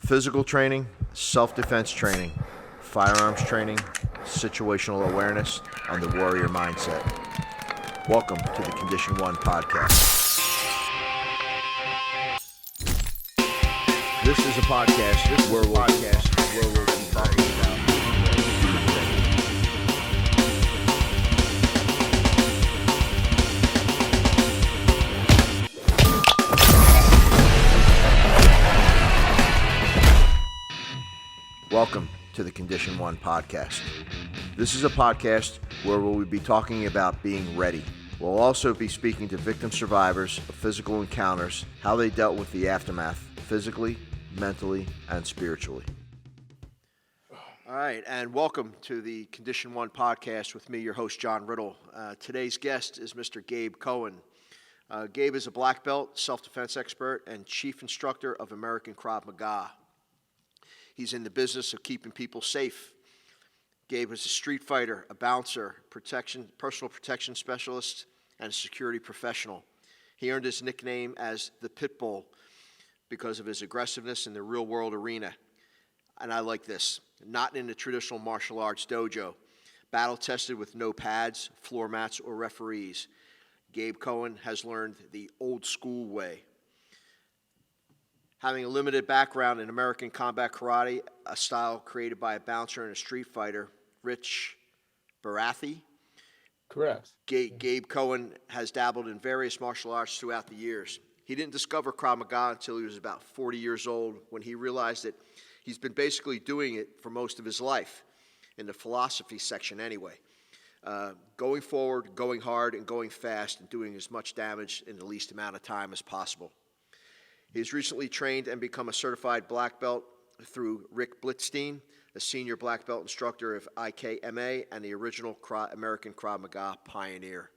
physical training, self-defense training, firearms training, situational awareness, and the warrior mindset. Welcome to the Condition 1 podcast. This is a podcast where we'll be talking about Welcome to the Condition 1 podcast. This is a podcast where we'll be talking about being ready. We'll also be speaking to victim survivors of physical encounters, how they dealt with the aftermath, physically, mentally, and spiritually. All right, and welcome to the Condition 1 podcast with me, your host, John Riddle. Today's guest is Mr. Gabe Cohen. Gabe is a black belt, self-defense expert, and chief instructor of American Krav Maga. He's in the business of keeping people safe. Gabe is a street fighter, a bouncer, personal protection specialist, and a security professional. He earned his nickname as the Pitbull because of his aggressiveness in the real-world arena. And I like this. Not in the traditional martial arts dojo. Battle-tested with no pads, floor mats, or referees. Gabe Cohen has learned the old-school way. Having a limited background in American combat karate, a style created by a bouncer and a street fighter, Rich Barathi. Correct. Gabe Cohen has dabbled in various martial arts throughout the years. He didn't discover Krav Maga until he was about 40 years old, when he realized that he's been basically doing it for most of his life, in the philosophy section anyway. Going forward, going hard, and going fast, and doing as much damage in the least amount of time as possible. He's recently trained and become a certified black belt through Rick Blitzstein, a senior black belt instructor of IKMA and the original American Krav Maga pioneer.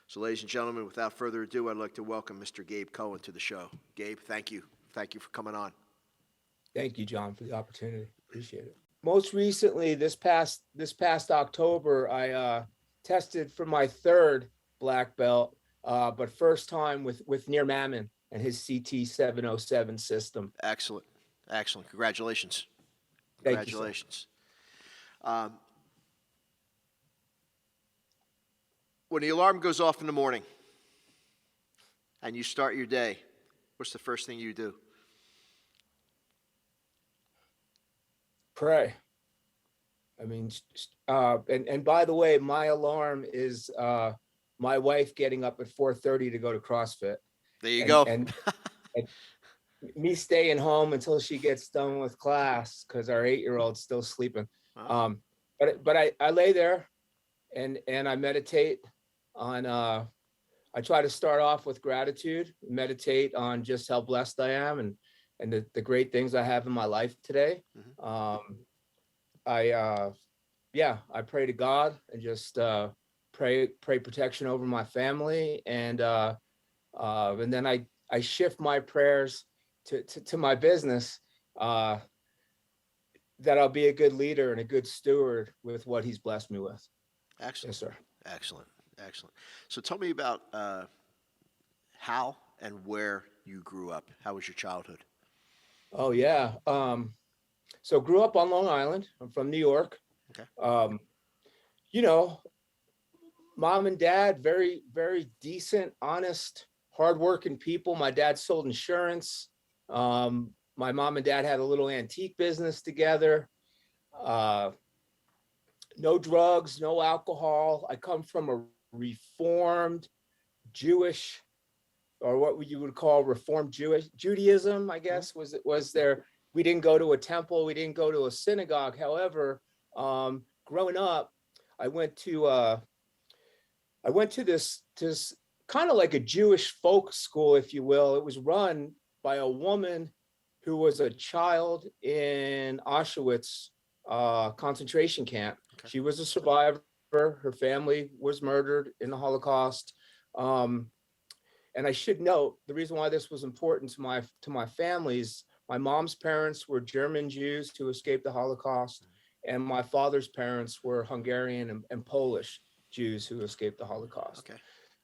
So, ladies and gentlemen, without further ado, I'd like to welcome Mr. Gabe Cohen to the show. Gabe, thank you. Thank you for coming on. Thank you, John, for the opportunity. Appreciate it. Most recently, this past October, I tested for my third black belt, but first time with Nir Mammon and his CT-707 system. Excellent. Congratulations. Thank you, sir. When the alarm goes off in the morning and you start your day, what's the first thing you do? Pray. I mean, and by the way, my alarm is my wife getting up at 4:30 to go to CrossFit. There you go. And me staying home until she gets done with class because our 8-year-old's still sleeping. Wow. But I lay there and I meditate on. I try to start off with gratitude, meditate on just how blessed I am and the great things I have in my life today. Mm-hmm. I pray to God and just pray protection over my family and then I shift my prayers to my business, that I'll be a good leader and a good steward with what he's blessed me with. Excellent. Yes, sir. Excellent. So tell me about how and where you grew up. How was your childhood? Oh, yeah. So grew up on Long Island. I'm from New York. Okay. Mom and dad, very, very decent, honest, hardworking people. My dad sold insurance. My mom and dad had a little antique business together. No drugs, no alcohol. I come from a Reformed Jewish, or what you would call Reformed Judaism, I guess, was there. We didn't go to a temple. We didn't go to a synagogue. However, growing up, I went to this kind of like a Jewish folk school, if you will. It was run by a woman who was a child in Auschwitz concentration camp. Okay. She was a survivor. Her family was murdered in the Holocaust. And I should note, the reason why this was important to my families, my mom's parents were German Jews who escaped the Holocaust, and my father's parents were Hungarian and Polish Jews who escaped the Holocaust. Okay.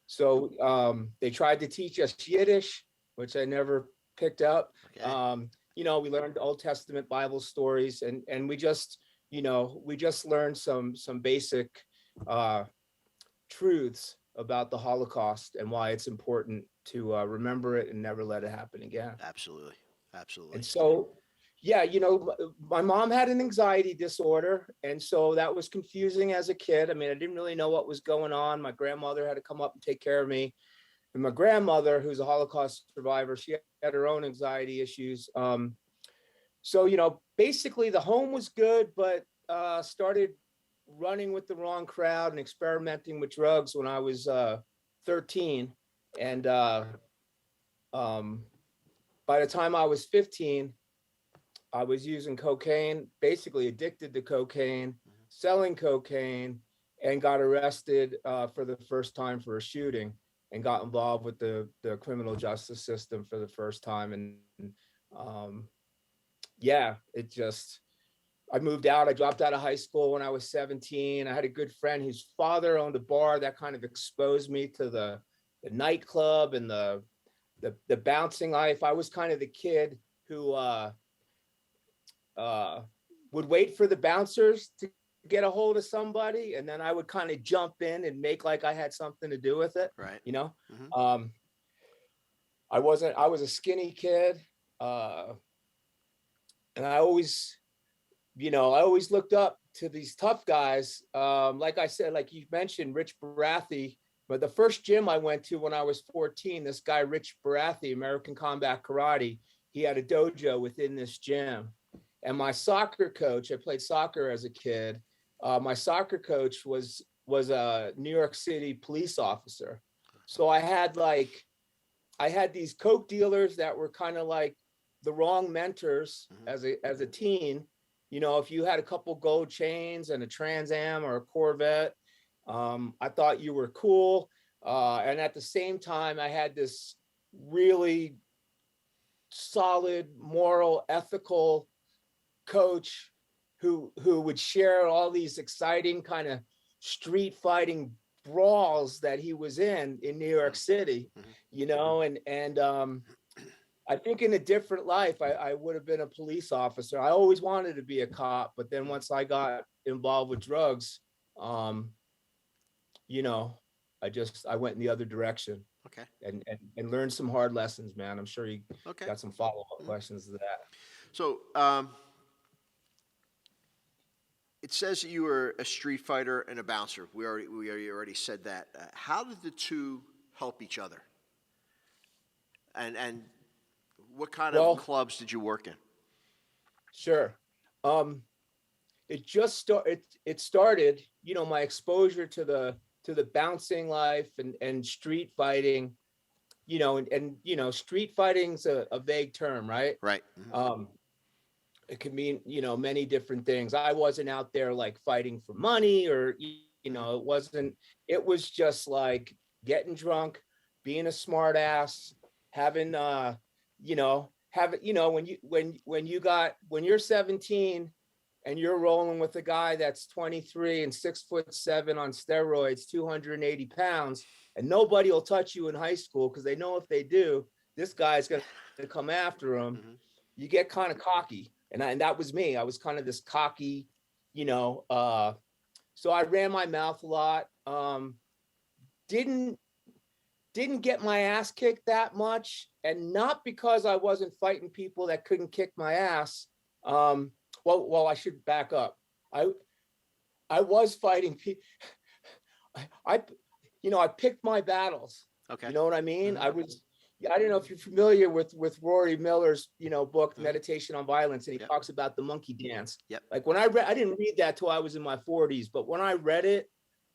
So they tried to teach us Yiddish, which I never picked up. Okay. we learned Old Testament Bible stories, and we just, we just learned some basic truths about the Holocaust and why it's important to remember it and never let it happen again. Absolutely. Absolutely. And so, yeah, my mom had an anxiety disorder. And so that was confusing as a kid. I mean, I didn't really know what was going on. My grandmother had to come up and take care of me. And my grandmother, who's a Holocaust survivor, she had her own anxiety issues. So, basically the home was good, but started running with the wrong crowd and experimenting with drugs when I was 13. And by the time I was 15, I was using cocaine, basically addicted to cocaine, selling cocaine, and got arrested for the first time for a shooting, and got involved with the criminal justice system for the first time. And yeah, I moved out. I dropped out of high school when I was 17. I had a good friend whose father owned a bar that kind of exposed me to the nightclub and the bouncing life. I was kind of the kid who would wait for the bouncers to get a hold of somebody, and then I would kind of jump in and make like I had something to do with it. Right. Mm-hmm. I was a skinny kid. And I always looked up to these tough guys. Like I said, like you mentioned, Rich Baratheon. But the first gym I went to when I was 14, this guy, Rich Baratheon, American Combat Karate, he had a dojo within this gym. And my soccer coach, I played soccer as a kid. My soccer coach was a New York City police officer. So I had these coke dealers that were kind of like the wrong mentors as a teen. If you had a couple gold chains and a Trans Am or a Corvette, I thought you were cool. And at the same time, I had this really solid, moral, ethical coach who would share all these exciting kind of street fighting brawls that he was in New York City, and I think in a different life, I would have been a police officer. I always wanted to be a cop, but then once I got involved with drugs, I went in the other direction. Okay. And learned some hard lessons, man. I'm sure you Okay. got some follow-up questions to that. So, it says that you were a street fighter and a bouncer. We already said that. How did the two help each other? And what kind of clubs did you work in? Sure. It started, my exposure to the bouncing life and street fighting, and street fighting's a vague term, right? Right. Mm-hmm. It can mean, many different things. I wasn't out there like fighting for money or, it was just like getting drunk, being a smart ass, having, when you're 17 and you're rolling with a guy that's 23 and 6'7" on steroids, 280 pounds, and nobody will touch you in high school because they know if they do, this guy's going to come after them. Mm-hmm. You get kind of cocky. And that was me. I was kind of this cocky, so I ran my mouth a lot. Didn't get my ass kicked that much, and not because I wasn't fighting people that couldn't kick my ass. Well, I should back up. I was fighting people. I picked my battles. Okay. You know what I mean? Mm-hmm. I don't know if you're familiar with Rory Miller's, book, Meditation on Violence, and he talks about the monkey dance. Yep. Like when I didn't read that till I was in my 40s, but when I read it,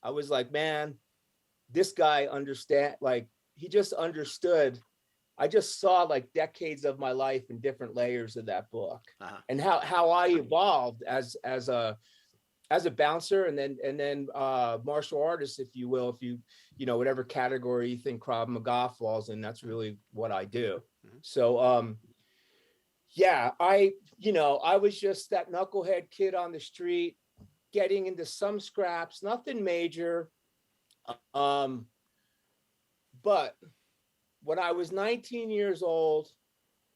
I was like, man, this guy he just understood. I just saw like decades of my life in different layers of that book, and how I evolved as a bouncer and then martial artist, if you will, whatever category you think Krav Maga falls in, that's really what I do. Mm-hmm. So, I was just that knucklehead kid on the street, getting into some scraps, nothing major. But when I was 19 years old,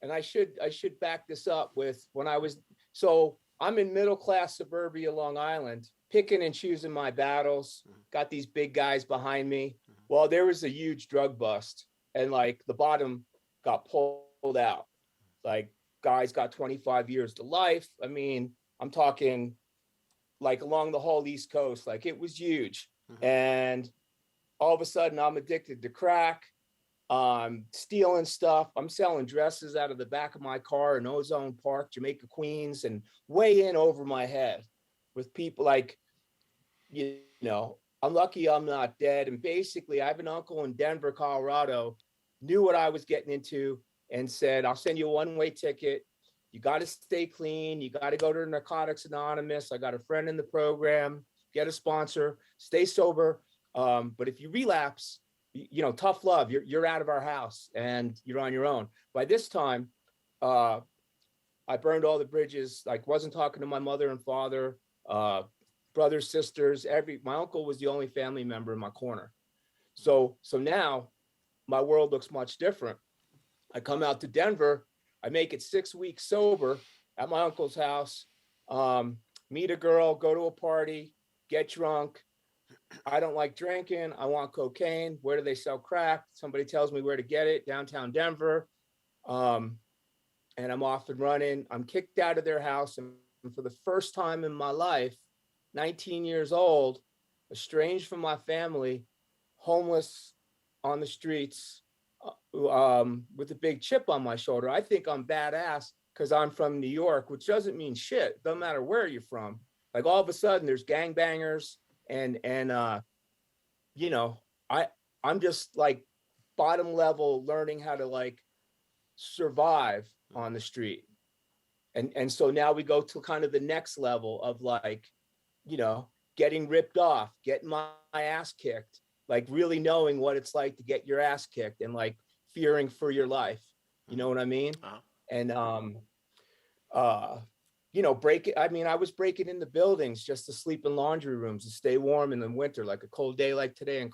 and I should back this up with when I was, so I'm in middle class suburbia Long Island, picking and choosing my battles, got these big guys behind me. Well, there was a huge drug bust, and like the bottom got pulled out. Like guys got 25 years to life. I mean, I'm talking like along the whole East Coast, like it was huge. And all of a sudden I'm addicted to crack. Stealing stuff. I'm selling dresses out of the back of my car in Ozone Park, Jamaica, Queens, and way in over my head with people like, you know, I'm lucky I'm not dead. And basically I have an uncle in Denver, Colorado, knew what I was getting into and said, I'll send you a one-way ticket. You got to stay clean. You got to go to Narcotics Anonymous. I got a friend in the program, get a sponsor, stay sober. But if you relapse, you know, tough love, you're out of our house and you're on your own. By this time, I burned all the bridges, like wasn't talking to my mother and father, brothers, sisters, my uncle was the only family member in my corner. So now my world looks much different. I come out to Denver, I make it 6 weeks sober at my uncle's house, meet a girl, go to a party, get drunk. I don't like drinking. I want cocaine. Where do they sell crack? Somebody tells me where to get it, downtown Denver. And I'm off and running. I'm kicked out of their house. And for the first time in my life, 19 years old, estranged from my family, homeless on the streets, with a big chip on my shoulder. I think I'm badass because I'm from New York, which doesn't mean shit. Doesn't matter where you're from. Like all of a sudden there's gangbangers and you know, I'm just like bottom level learning how to like survive on the street. And so now we go to kind of the next level of like, you know, getting ripped off, getting my ass kicked, like really knowing what it's like to get your ass kicked and like fearing for your life. You know what I mean? And you know, I was breaking into buildings just to sleep in laundry rooms to stay warm in the winter, like a cold day like today in,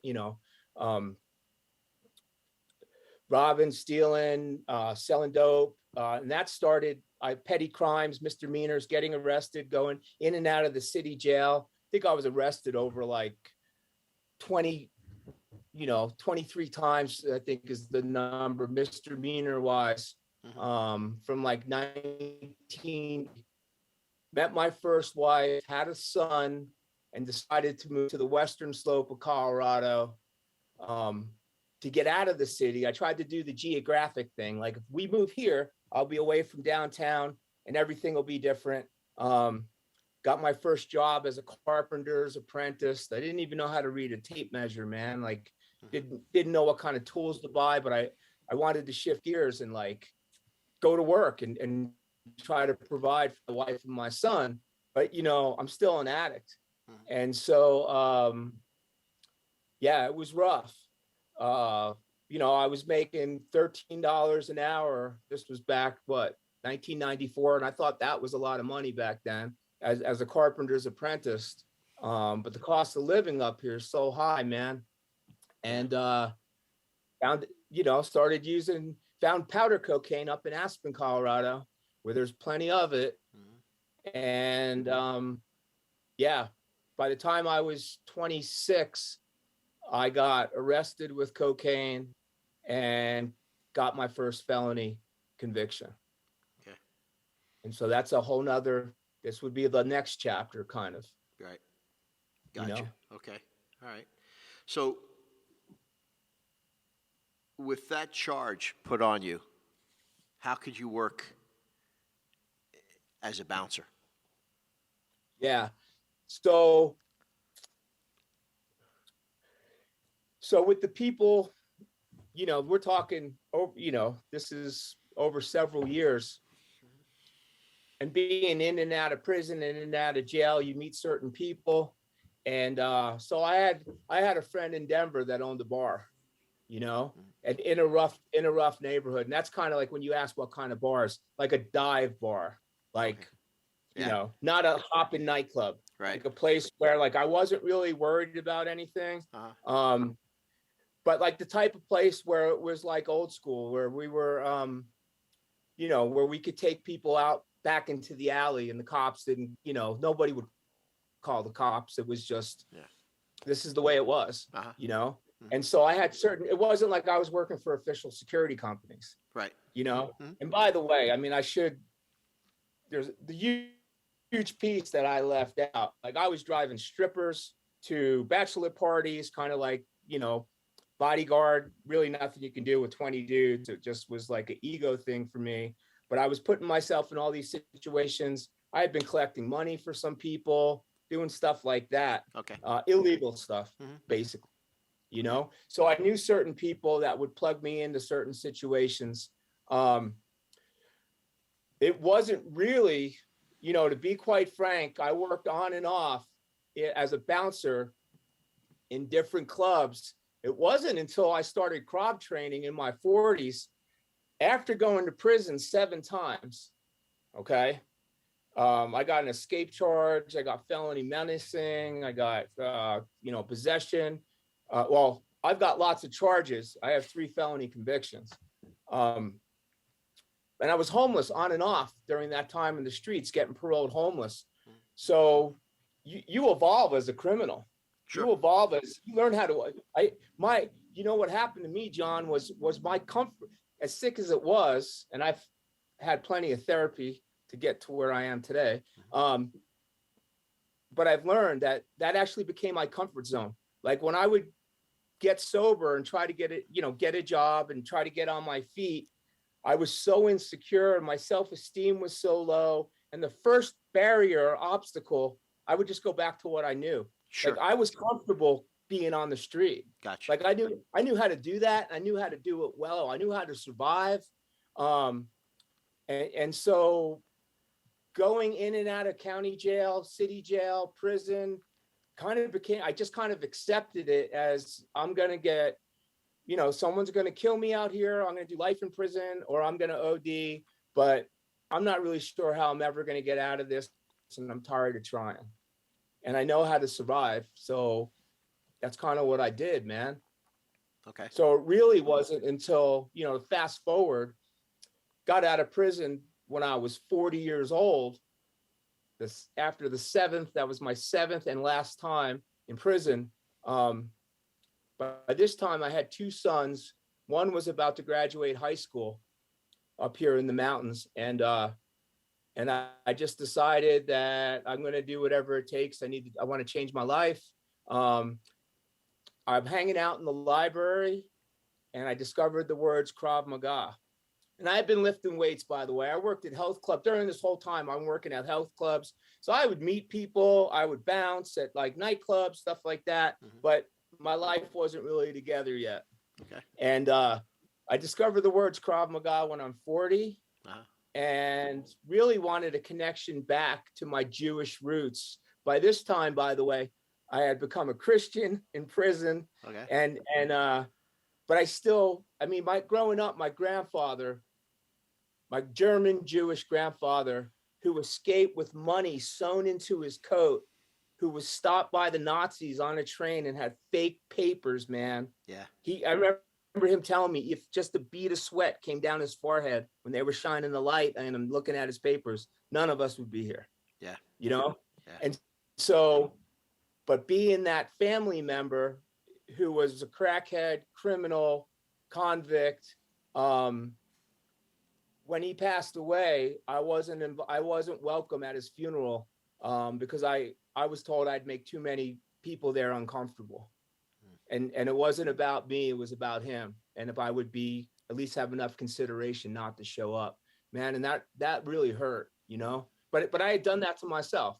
you know, robbing, stealing, selling dope. And that started petty crimes, misdemeanors, getting arrested, going in and out of the city jail. I think I was arrested over like 23 times, I think is the number, misdemeanor wise. From like 19, met my first wife, had a son, and decided to move to the western slope of Colorado to get out of the city. I tried to do the geographic thing. Like if we move here, I'll be away from downtown and everything will be different. Got my first job as a carpenter's apprentice. I didn't even know how to read a tape measure, man. Like didn't know what kind of tools to buy, but I wanted to shift gears and like go to work and try to provide for the wife and my son. But, you know, I'm still an addict. And so, yeah, it was rough. You know, I was making $13 an hour. This was back, 1994. And I thought that was a lot of money back then as a carpenter's apprentice. But the cost of living up here is so high, man. And found powder cocaine up in Aspen, Colorado, where there's plenty of it. And yeah, by the time I was 26, I got arrested with cocaine and got my first felony conviction. Okay. And so that's a whole nother, this would be the next chapter kind of. Right. Gotcha. You know? Okay. All right. So with that charge put on you, how could you work as a bouncer? Yeah. So with the people, you know, we're talking, you know, this is over several years. And being in and out of prison, in and out of jail, you meet certain people. And so I had a friend in Denver that owned a bar, you know, and in a rough neighborhood. And that's kind of like when you ask what kind of bars, like a dive bar, like, you know, not a hopping nightclub, right? Like a place where like I wasn't really worried about anything. But like the type of place where it was like old school, where we were where we could take people out back into the alley and the cops didn't, nobody would call the cops. It was just, this is the way it was, And so I had it wasn't like I was working for official security companies. Right. And by the way, I mean, there's the huge piece that I left out. Like I was driving strippers to bachelor parties, kind of like, bodyguard, really nothing you can do with 20 dudes. It just was like an ego thing for me. But I was putting myself in all these situations. I had been collecting money for some people, doing stuff like that. Okay. Illegal stuff, basically, So I knew certain people that would plug me into certain situations. It wasn't really, to be quite frank, I worked on and off as a bouncer in different clubs. It wasn't until I started Krav training in my 40s, after going to prison 7 times, okay? I got an escape charge, I got felony menacing, I got, possession. Well, I've got lots of charges. I have 3 felony convictions. And I was homeless on and off during that time in the streets, getting paroled homeless. So you evolve as a criminal. Sure. You evolve as you learn how to. What happened to me, John, was my comfort. As sick as it was, and I've had plenty of therapy to get to where I am today. But I've learned that actually became my comfort zone. Like when I would get sober and try to get a job and try to get on my feet, I was so insecure and my self-esteem was so low. And the first barrier or obstacle, I would just go back to what I knew. Sure. Like I was comfortable being on the street. Gotcha. Like I knew how to do that. I knew how to do it well. I knew how to survive. And so going in and out of county jail, city jail, prison, I just kind of accepted it as I'm going to get, someone's going to kill me out here. I'm going to do life in prison or I'm going to OD, but I'm not really sure how I'm ever going to get out of this. And I'm tired of trying. And I know how to survive. So that's kind of what I did, man. Okay. So it really wasn't until, fast forward, got out of prison when I was 40 years old. After the 7th, that was my 7th and last time in prison. But by this time I had 2 sons. One was about to graduate high school up here in the mountains. And I just decided that I'm going to do whatever it takes. I want to change my life. I'm hanging out in the library and I discovered the words Krav Maga. And I had been lifting weights, by the way. I worked at health clubs during this whole time. I'm working at health clubs. So I would meet people. I would bounce at like nightclubs, stuff like that. But my life wasn't really together yet. Okay. And I discovered the words Krav Maga when I'm 40 and really wanted a connection back to my Jewish roots. By this time, by the way, I had become a Christian in prison. Okay. But I still, growing up, my grandfather, my German Jewish grandfather, who escaped with money sewn into his coat, who was stopped by the Nazis on a train and had fake papers, man. Yeah. I remember him telling me if just a bead of sweat came down his forehead when they were shining the light and I'm looking at his papers, none of us would be here. Yeah. Yeah. And so, but being that family member who was a crackhead, criminal, convict, when he passed away, I wasn't welcome at his funeral because I was told I'd make too many people there uncomfortable. And it wasn't about me, it was about him. And if I would at least have enough consideration not to show up, man. And that really hurt, but I had done that to myself.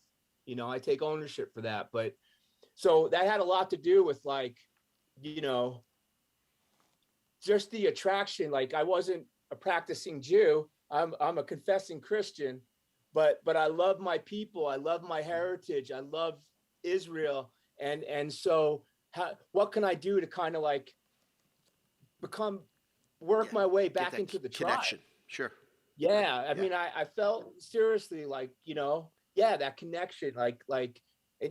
I take ownership for that. But so that had a lot to do with just the attraction. Like I wasn't a practicing Jew. I'm a confessing Christian, but I love my people. I love my heritage. I love Israel. And so what can I do to kind of like work my way back into the connection? tribe? Sure. Yeah. I felt seriously like, that connection,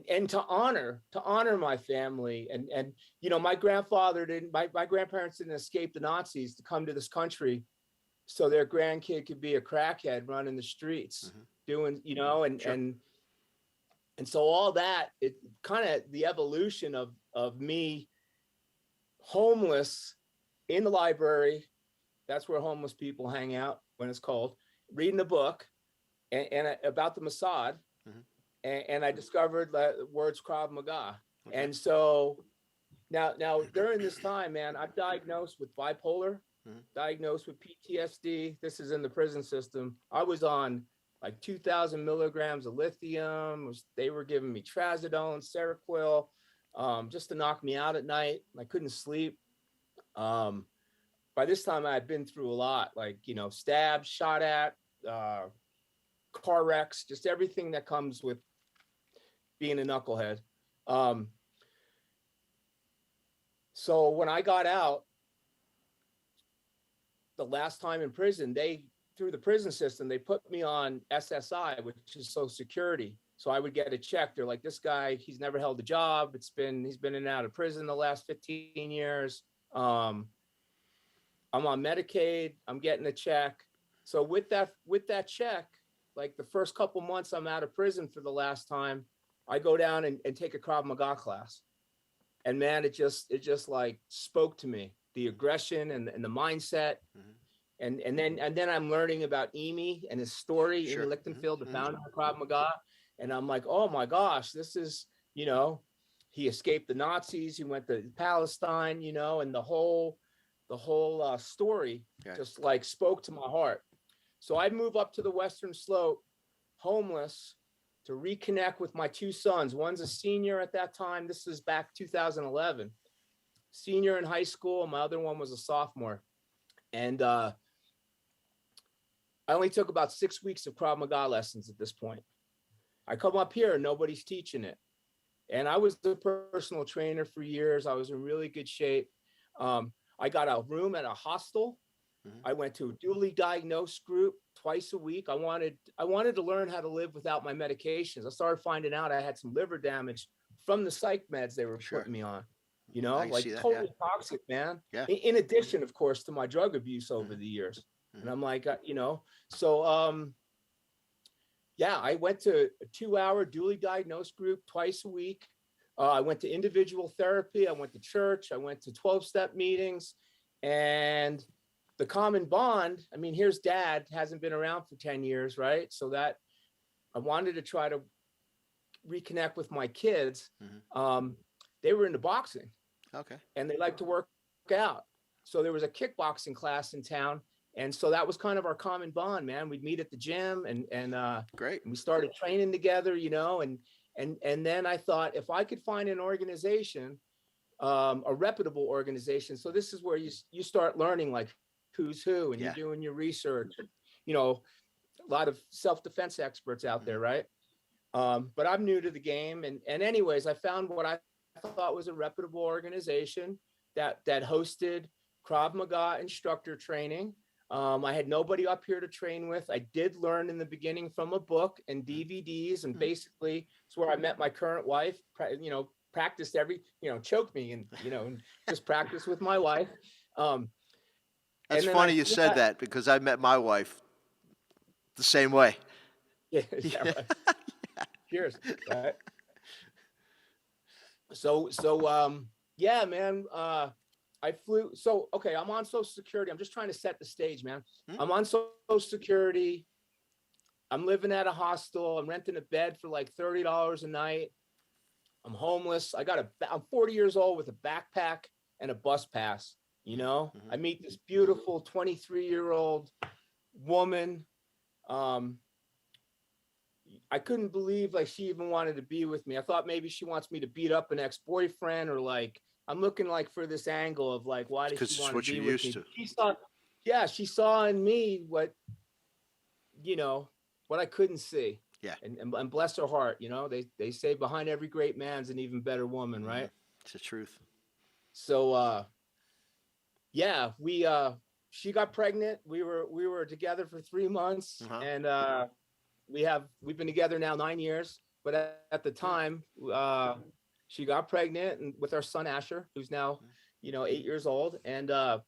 and to honor my family. And my grandfather my grandparents didn't escape the Nazis to come to this country so their grandkid could be a crackhead running the streets, doing, you know, and so all that, it kind of the evolution of me homeless in the library. That's where homeless people hang out when it's cold, reading a book and about the Mossad. And I discovered the words Krav Maga. Okay. And so now during this time, man, I'm diagnosed with bipolar, diagnosed with PTSD. This is in the prison system. I was on like 2,000 milligrams of lithium. They were giving me trazodone, Seroquel, just to knock me out at night. I couldn't sleep. By this time I had been through a lot, like, you know, stabbed, shot at, car wrecks, just everything that comes with being a knucklehead. So when I got out, the last time in prison, through the prison system, they put me on SSI, which is Social Security. So I would get a check. They're like, this guy, he's never held a job. He's been in and out of prison the last 15 years. I'm on Medicaid. I'm getting a check. So with that check, like the first couple months I'm out of prison for the last time, I go down and take a Krav Maga class. And man, it just like spoke to me, the aggression and the mindset. And then I'm learning about Emi and his story, Emi Lichtenfeld, the founder of Krav Maga. And I'm like, oh my gosh, this is, you know, he escaped the Nazis, he went to Palestine, you know, and the whole story just like spoke to my heart. So I move up to the Western Slope, homeless, to reconnect with my two sons. One's a senior at that time. This is back 2011, senior in high school. My other one was a sophomore. And I only took about 6 weeks of Krav Maga lessons at this point. I come up here and nobody's teaching it. And I was the personal trainer for years. I was in really good shape. I got a room at a hostel. I went to a duly diagnosed group twice a week. I wanted to learn how to live without my medications. I started finding out I had some liver damage from the psych meds they were putting me on, you know, like totally toxic, man. Yeah. In addition, of course, to my drug abuse over the years. And I'm like, you know, so, I went to a 2-hour duly diagnosed group twice a week. I went to individual therapy. I went to church. I went to 12-step meetings. And the common bond, I mean, here's dad, hasn't been around for 10 years, right? So that I wanted to try to reconnect with my kids. They were into boxing. Okay. And they like to work out. So there was a kickboxing class in town. And so that was kind of our common bond, man. We'd meet at the gym and great. And we started training together, you know, and then I thought if I could find an organization, a reputable organization. So this is where you start learning like who's who, and you're doing your research, you know, a lot of self-defense experts out there. Right. But I'm new to the game. And anyways, I found what I thought was a reputable organization that hosted Krav Maga instructor training. I had nobody up here to train with. I did learn in the beginning from a book and DVDs, and basically it's where I met my current wife, you know, practiced choked me and, you know, and just practiced with my wife. That's funny you said that because I met my wife the same way. Yeah. Right. Cheers. Right. So, yeah, man, I flew. So, okay, I'm on Social Security. I'm just trying to set the stage, man. I'm on Social Security. I'm living at a hostel. I'm renting a bed for like $30 a night. I'm homeless. I'm 40 years old with a backpack and a bus pass. You know, I meet this beautiful 23-year-old woman. I couldn't believe like she even wanted to be with me. I thought maybe she wants me to beat up an ex-boyfriend, or like I'm looking like for this angle of like, why did she want to be with me? She saw in me what, you know, what I couldn't see. Yeah. And bless her heart, you know, they say behind every great man's an even better woman, right? It's the truth. So she got pregnant. We were together for 3 months, and we've been together now 9 years. But at the time, she got pregnant and with our son Asher, who's now, you know, 8 years old. And I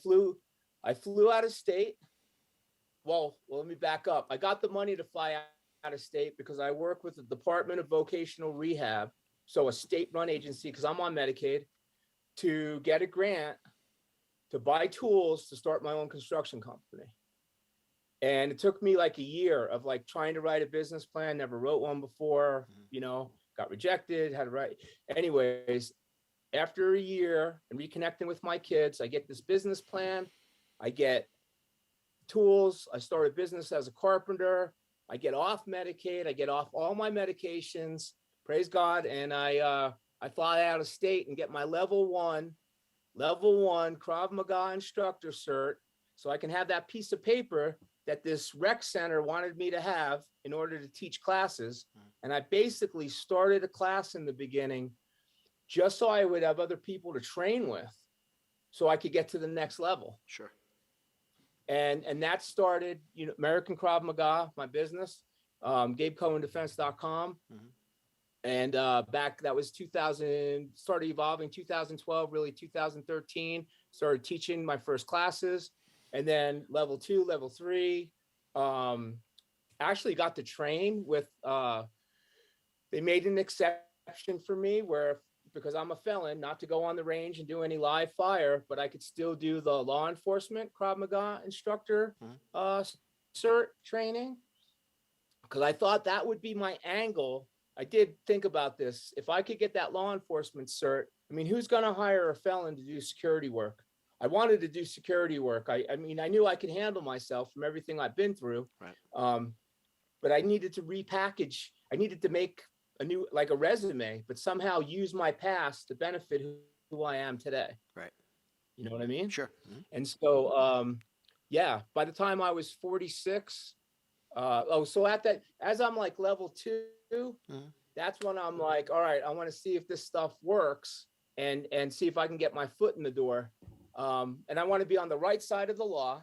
flew I flew out of state. Well, let me back up. I got the money to fly out of state because I work with the Department of Vocational Rehab, so a state-run agency, because I'm on Medicaid, to get a grant to buy tools to start my own construction company. And it took me like a year of like trying to write a business plan, never wrote one before, got rejected, had to write. Anyways, after a year and reconnecting with my kids, I get this business plan, I get tools, I start a business as a carpenter, I get off Medicaid, I get off all my medications, praise God, and I fly out of state and get my level one Krav Maga instructor cert, so I can have that piece of paper that this rec center wanted me to have in order to teach classes. And I basically started a class in the beginning just so I would have other people to train with so I could get to the next level. Sure. And that started, American Krav Maga, my business, GabeCohenDefense.com. And that was 2000, started evolving 2012, really 2013, started teaching my first classes. And then level 2, level 3, actually got to train with, they made an exception for me because I'm a felon, not to go on the range and do any live fire, but I could still do the law enforcement Krav Maga instructor cert training. Because I thought that would be my angle. I did think about this. If I could get that law enforcement cert, I mean, who's going to hire a felon to do security work? I wanted to do security work. I mean, I knew I could handle myself from everything I've been through. Right. But I needed to repackage. I needed to make a new, like a resume, but somehow use my past to benefit who I am today. Right. You know what I mean? Sure. And so, by the time I was 46, so at that, as I'm like level 2, that's when I'm like, all right, I want to see if this stuff works and see if I can get my foot in the door. And I want to be on the right side of the law.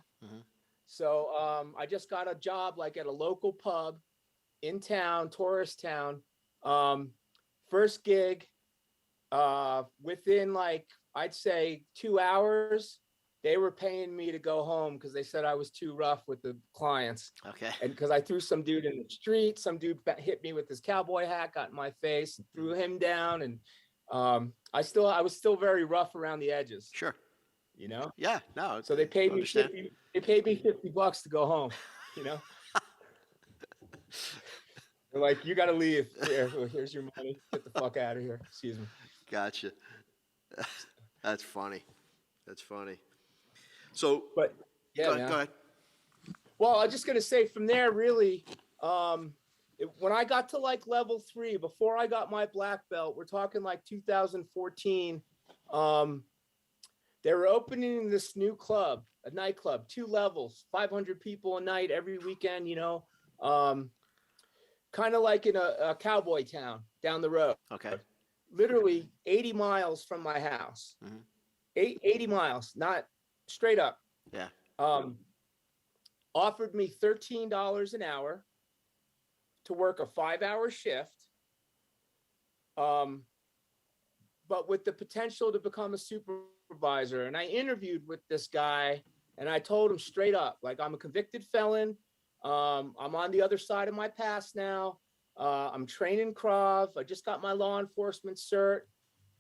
So I just got a job like at a local pub in town, tourist town. First gig, within like, I'd say 2 hours, they were paying me to go home because they said I was too rough with the clients. Okay. And because I threw some dude in the street, some dude hit me with his cowboy hat, got in my face, and threw him down. And I was still very rough around the edges. Sure. Yeah, no. So they paid me $50 to go home, They're like, you got to leave. Here's your money. Get the fuck out of here. Excuse me. Gotcha. That's funny. So, but yeah, go ahead. Well, I was just going to say from there, really, when I got to like level 3, before I got my black belt, we're talking like 2014, they were opening this new club, a nightclub, 2 levels, 500 people a night every weekend, kind of like in a cowboy town down the road. Okay. Literally 80 miles from my house. 80 miles, not straight up. Yeah. Offered me $13 an hour to work a 5-hour shift. But with the potential to become a supervisor. And I interviewed with this guy and I told him straight up, like, I'm a convicted felon. I'm on the other side of my past now. I'm training Krav. I just got my law enforcement cert.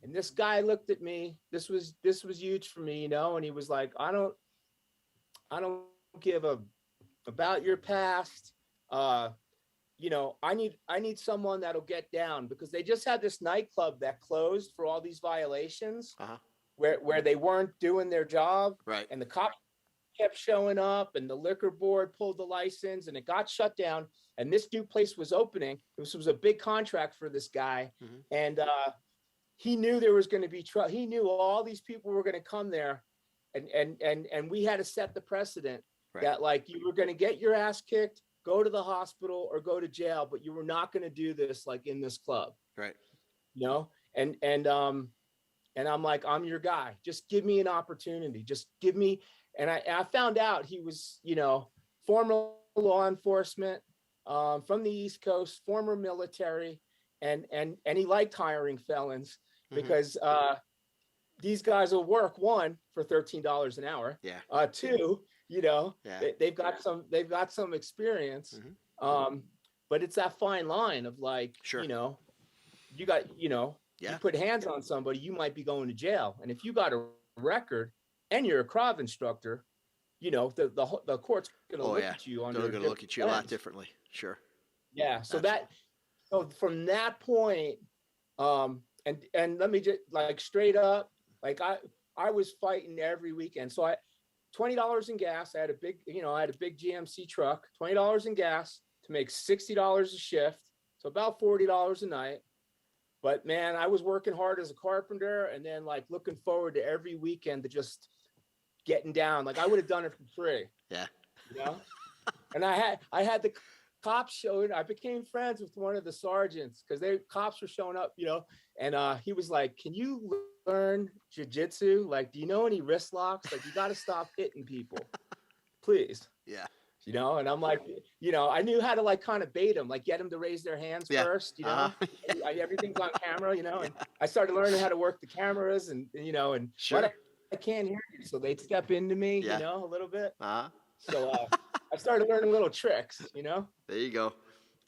And this guy looked at me. This was huge for me, and he was like, I don't give about your past. I need someone that'll get down, because they just had this nightclub that closed for all these violations where they weren't doing their job. Right. And the cops kept showing up and the liquor board pulled the license and it got shut down. And this new place was opening. This was a big contract for this guy. And he knew there was going to be trouble. He knew all these people were going to come there. And we had to set the precedent that, like, you were going to get your ass kicked, go to the hospital or go to jail, but you were not going to do this like in this club. Right. And I'm like, I'm your guy. Just give me an opportunity. Just give me. And I found out he was, former law enforcement from the East Coast, former military, and he liked hiring felons because these guys will work, one, for $13 an hour. Yeah. Two, you know, Yeah. they've got some experience. Mm-hmm. But it's that fine line of like, Sure. you know, you got, you know, Yeah. you put hands on somebody, you might be going to jail. And if you got a record and you're a Krav instructor, you know, the court's going to look at you under They're going to look at you a lot differently. Sure. Yeah. So Absolutely. so from that point, and let me just like straight up, like I was fighting every weekend. So $20 in gas. I had a big GMC truck, $20 in gas to make $60 a shift. So about $40 a night. But man, I was working hard as a carpenter and then like looking forward to every weekend to just getting down. Like I would have done it for free. Yeah. You know? And I had the cops showing. I became friends with one of the sergeants because cops were showing up, you know, and he was like, "Can you learn jiu-jitsu? Like, do you know any wrist locks? Like, you got to stop hitting people, please." Yeah. You know, and I'm like, you know, I knew how to like kind of bait them, like get them to raise their hands first, you know, everything's on camera, you know, and I started learning how to work the cameras and you know, and sure. I can't hear you. So they'd step into me, you know, a little bit. So I started learning little tricks, you know. There you go.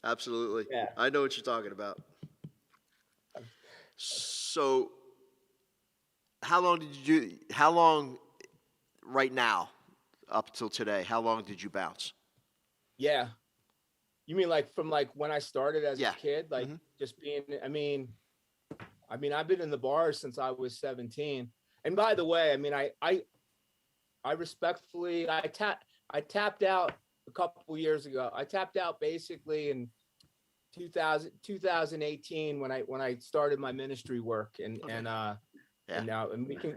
Absolutely. Yeah. I know what you're talking about. So how long right now up till today, how long did you bounce? Yeah. You mean like from like when I started as a kid, like just being, I mean, I've been in the bars since I was 17. And by the way, I mean, I respectfully, I tapped out a couple years ago. I tapped out basically in 2018 when I started my ministry work and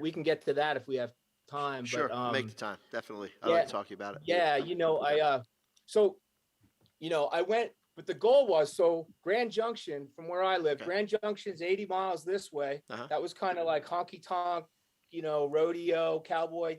we can get to that if we have time. Sure, but make the time, definitely. I'd like to talk to you about it. Yeah, you know, so you know, I went, but the goal was, so Grand Junction from where I live, Grand Junction's 80 miles this way. That was kind of like honky tonk, you know, rodeo, cowboy,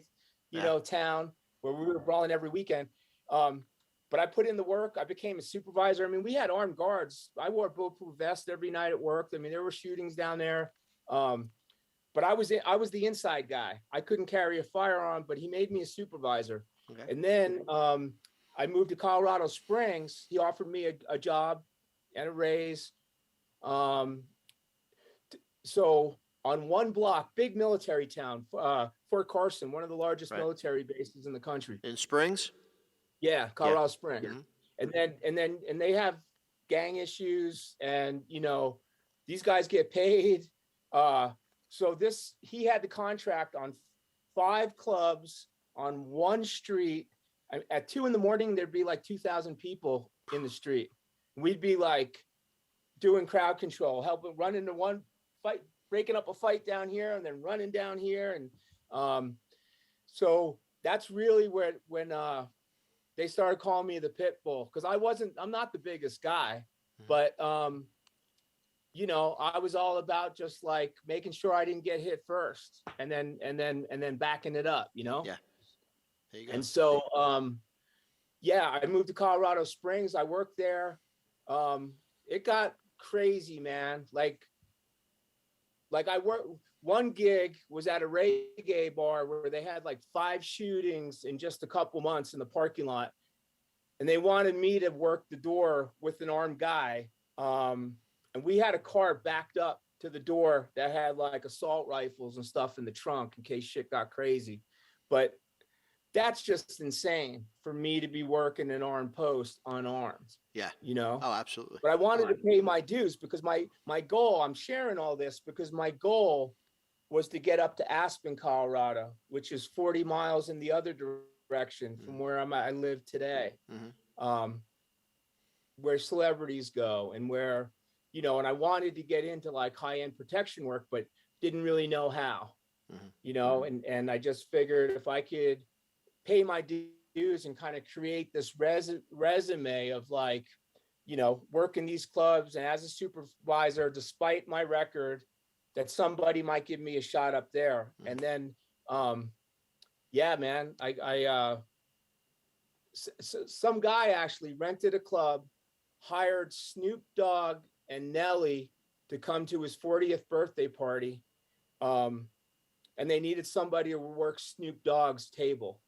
you know, town where we were brawling every weekend. But I put in the work. I became a supervisor. I mean, we had armed guards. I wore a bulletproof vest every night at work. I mean, there were shootings down there. But I was the inside guy. I couldn't carry a firearm, but he made me a supervisor. Okay. And then I moved to Colorado Springs. He offered me a job and a raise. So on one block, big military town, Fort Carson, one of the largest military bases in the country. In Springs? Yeah, Colorado Springs. Mm-hmm. And they have gang issues, and you know, these guys get paid. So he had the contract on 5 clubs on one street. At 2 a.m, there'd be like 2,000 people in the street. We'd be like doing crowd control, helping run into one fight, breaking up a fight down here, and then running down here. And so that's really when they started calling me the Pitbull, because I'm not the biggest guy, but you know, I was all about just like making sure I didn't get hit first, and then backing it up, you know? Yeah. There you go. And so, I moved to Colorado Springs. I worked there. It got crazy, man. Like I worked, one gig was at a reggae bar where they had like 5 shootings in just a couple months in the parking lot. And they wanted me to work the door with an armed guy. And we had a car backed up to the door that had like assault rifles and stuff in the trunk in case shit got crazy. But that's just insane for me to be working an armed post unarmed. Yeah. You know? Oh, absolutely. But I wanted to pay my dues because my goal, I'm sharing all this because my goal was to get up to Aspen, Colorado, which is 40 miles in the other direction from where I live today. Where celebrities go and where, you know, and I wanted to get into like high-end protection work, but didn't really know how, you know, and I just figured if I could pay my dues and kind of create this resume of like, you know, working these clubs and as a supervisor, despite my record, that somebody might give me a shot up there. And then, man, some guy actually rented a club, hired Snoop Dogg and Nelly to come to his 40th birthday party. and they needed somebody to work Snoop Dogg's table.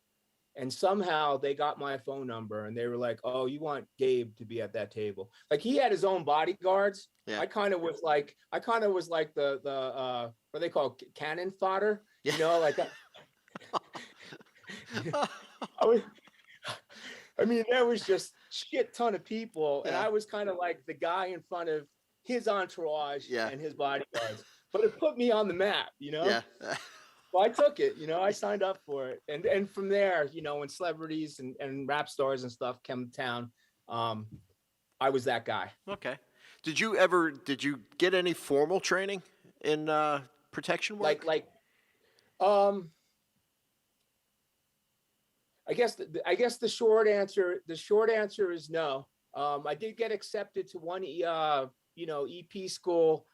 And somehow they got my phone number and they were like, "Oh, you want Gabe to be at that table?" Like he had his own bodyguards. Yeah. I kind of was like the what they call cannon fodder, Yeah. you know, like I was, I mean, there was just shit ton of people, and Yeah. I was kind of like the guy in front of his entourage Yeah. and his bodyguards. But it put me on the map, you know. Yeah. Well, I took it, you know, I signed up for it. And from there, you know, when celebrities and rap stars and stuff came to town, I was that guy. Okay. Did you get any formal training in protection work? I guess the short answer is no. I did get accepted to one EP school.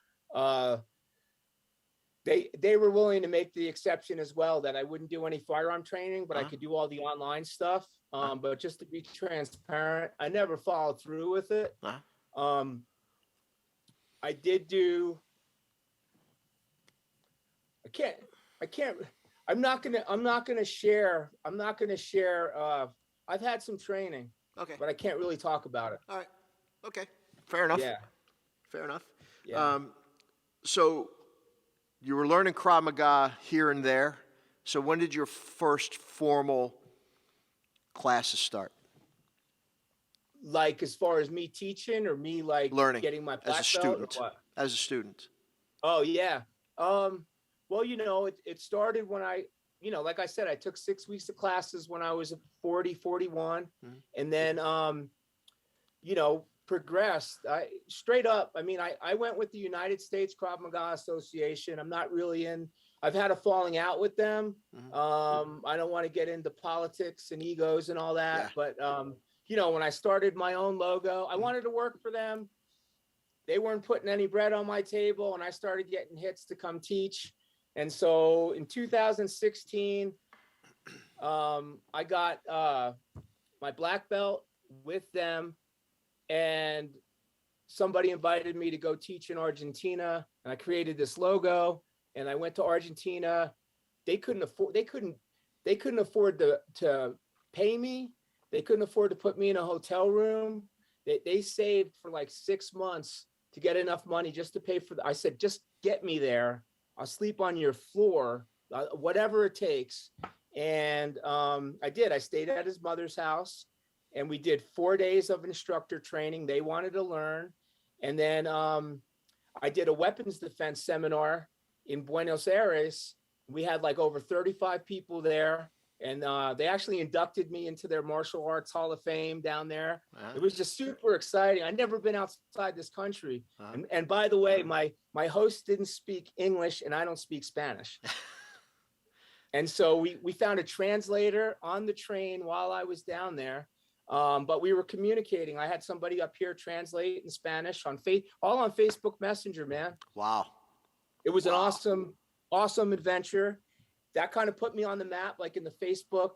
They were willing to make the exception as well, that I wouldn't do any firearm training, but I could do all the online stuff. But just to be transparent, I never followed through with it. I did do. I'm not gonna share. I've had some training. Okay. But I can't really talk about it. All right. Okay. Fair enough. Yeah. Fair enough. Yeah. So you were learning Krav Maga here and there. So when did your first formal classes start? Like as far as me teaching or me like Learning getting my as a black belt or student. what? As a student. Oh yeah. Well, you know, it started when like I said, I took 6 weeks of classes when I was 40, 41, and then progressed. Straight up. I mean, I went with the United States Krav Maga Association. I'm not really I've had a falling out with them. I don't want to get into politics and egos and all that, but when I started my own logo, I wanted to work for them. They weren't putting any bread on my table, and I started getting hits to come teach. And so in 2016, I got my black belt with them, and somebody invited me to go teach in Argentina, and I created this logo, and I went to Argentina. They couldn't afford to pay me. They couldn't afford to put me in a hotel room. They saved for like 6 months to get enough money just to pay for I said, just get me there. I'll sleep on your floor, whatever it takes. And I did. I stayed at his mother's house, and we did 4 days of instructor training. They wanted to learn. And then I did a weapons defense seminar in Buenos Aires. We had like over 35 people there. And they actually inducted me into their martial arts Hall of Fame down there. It was just super exciting. I'd never been outside this country. And by the way, my host didn't speak English, and I don't speak Spanish. And so we found a translator on the train while I was down there. But we were communicating. I had somebody up here translate in Spanish all on Facebook Messenger, man. Wow. It was an awesome adventure. That kind of put me on the map, like in the Facebook,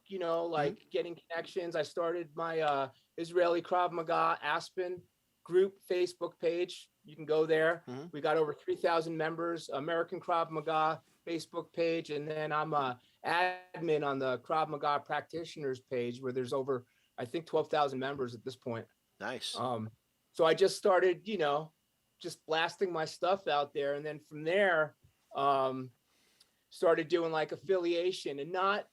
getting connections. I started my Israeli Krav Maga Aspen group Facebook page. You can go there. We got over 3,000 members, American Krav Maga Facebook page. And then I'm a admin on the Krav Maga practitioners page, where there's over, I think, 12,000 members at this point. Nice. So I just started, just blasting my stuff out there. And then from there, started doing like affiliation, and not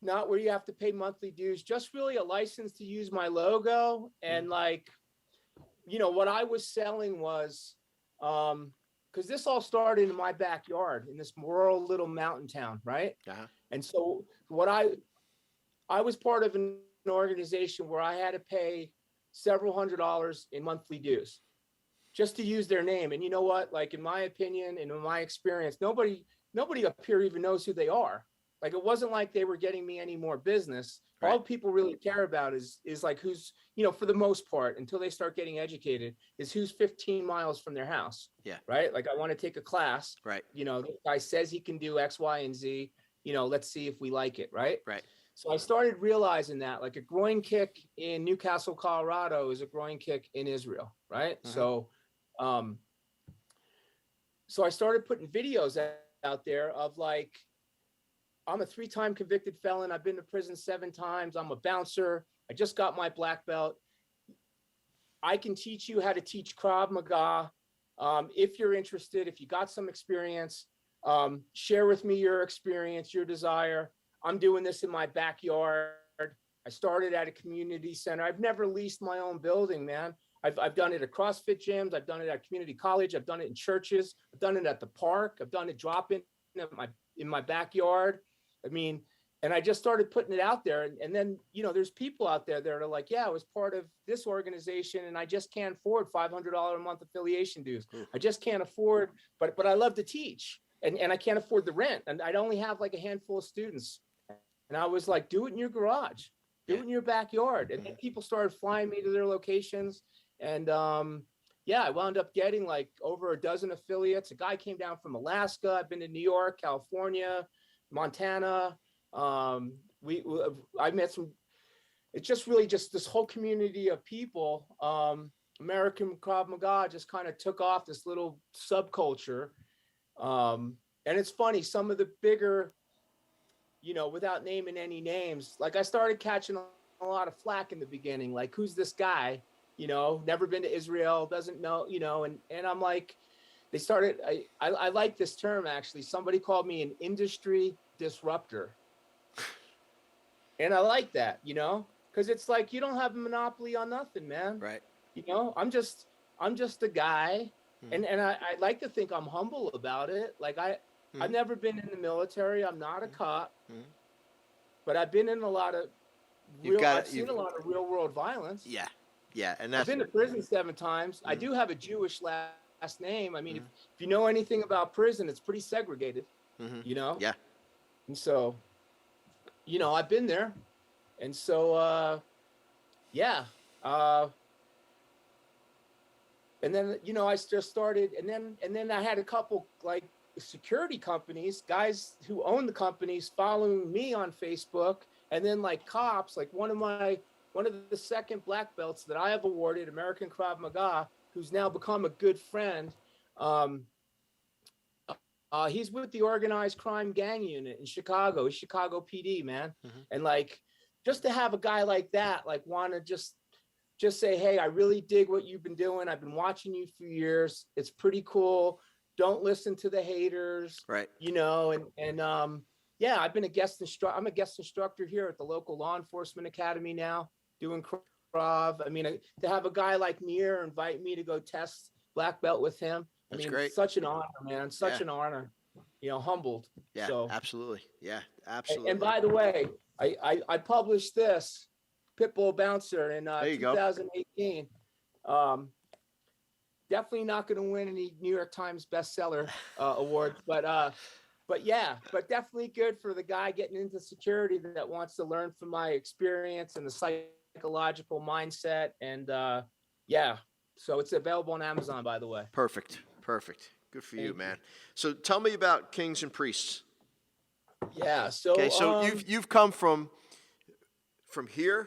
where you have to pay monthly dues, just really a license to use my logo. And what I was selling was, because this all started in my backyard in this rural little mountain town, right? And so I was part of an organization where I had to pay several $100s in monthly dues just to use their name. And you know what? Like, in my opinion and in my experience, nobody up here even knows who they are. Like, it wasn't like they were getting me any more business. Right. All people really care about is like who's, for the most part, until they start getting educated, is who's 15 miles from their house. Yeah. Right. Like, I want to take a class. Right. The guy says he can do X, Y, and Z. Let's see if we like it. Right. Right. So I started realizing that, like, a groin kick in Newcastle, Colorado is a groin kick in Israel. Right. So I started putting videos out there of, like, I'm a 3-time convicted felon. I've been to prison 7 times. I'm a bouncer. I just got my black belt. I can teach you how to teach Krav Maga. If you're interested, if you got some experience, share with me your experience, your desire. I'm doing this in my backyard. I started at a community center. I've never leased my own building, man. I've done it at CrossFit gyms. I've done it at community college. I've done it in churches. I've done it at the park. I've done it drop-in in my backyard. I mean, and I just started putting it out there. And then, you know, there's people out there that are like, yeah, I was part of this organization and I just can't afford $500 a month affiliation dues. I just can't afford, but I love to teach and I can't afford the rent. And I'd only have like a handful of students. And I was like, do it in your garage, do it in your backyard. And then people started flying me to their locations. And yeah, I wound up getting like over a dozen affiliates. A guy came down from Alaska. I've been to New York, California, Montana. I met some, it's just really just this whole community of people. American Krav Maga just kind of took off this little subculture. And it's funny, some of the bigger, you know, without naming any names, like I started catching a lot of flack in the beginning, like, who's this guy? You know, never been to Israel, doesn't know, you know, and I'm like, they started, I like this term actually. Somebody called me an industry disruptor. And I like that, you know, because it's like, you don't have a monopoly on nothing, man. Right. You know, I'm just a guy. And I like to think I'm humble about it. Like I've never been in the military. I'm not a cop, but I've been in a lot of I've seen a lot of real world violence. Yeah. Yeah. And that's, I've been to prison 7 times. I do have a Jewish last name. I mean, if you know anything about prison, it's pretty segregated, you know? Yeah. And so, you know, I've been there. And so, yeah. And then, you know, I just started, and then I had a couple like security companies, guys who own the companies following me on Facebook. And then like cops, like one of the second black belts that I have awarded, American Krav Maga, who's now become a good friend. He's with the organized crime gang unit in Chicago, Chicago PD, man. And like, just to have a guy like that, like want to just say, hey, I really dig what you've been doing. I've been watching you for years. It's pretty cool. Don't listen to the haters, right. You know, and yeah, I've been I'm a guest instructor here at the local law enforcement academy now, doing Krav. I mean, to have a guy like Nir invite me to go test black belt with him. That's great. Such an honor, man. Such an honor. You know, humbled. Yeah, so, absolutely. Yeah, absolutely. And by the way, I published this Pitbull Bouncer in 2018. Definitely not going to win any New York Times bestseller awards, but yeah, but definitely good for the guy getting into security that wants to learn from my experience and the psychological mindset. And yeah, so it's available on Amazon, by the way. Perfect. Good for you, man. So tell me about Kings and Priests. Yeah. So okay, so you've come from here,